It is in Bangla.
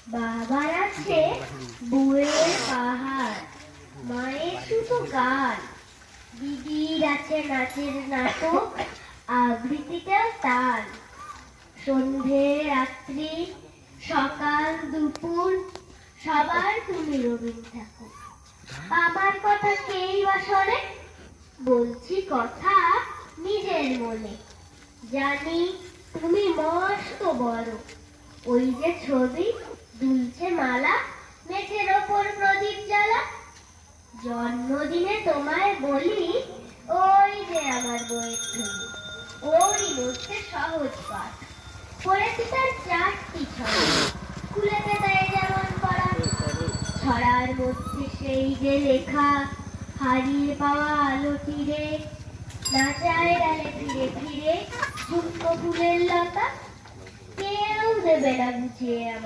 বাবার আছে বউয়ের পাহাড়, মায়ের শুধু গান, দিদির আছে নাচের নাটক, আবৃত্তিতেও তাল। সন্ধে রাত্রি সকাল দুপুর সবার তুমি রবীন্দ্র ঠাকুর। আমার কথা কেই বা শোনে, বলছি কথা নিজের মনে। জানি তুমি মস্ত বড়, ওই যে ছবি দুলছে মালা, মেঝের ওপর প্রদীপ জ্বালা। জন্মদিনে তোমায় বলি, ওই যে আমার বইয়ের ছবি, ওরই মধ্যে সহজ পাঠ পড়েছি তার 4টি ছড়া, স্কুলেতে দেয় যেমন পড়া। ছড়ার মধ্যে সেই যে লেখা, হারিয়ে পাওয়া আলো তীরে, নাচায় ডালে ফিরে ফিরে ঝুমকো ফুলের লতা। কেউ দেবে না বুঝিয়ে আমার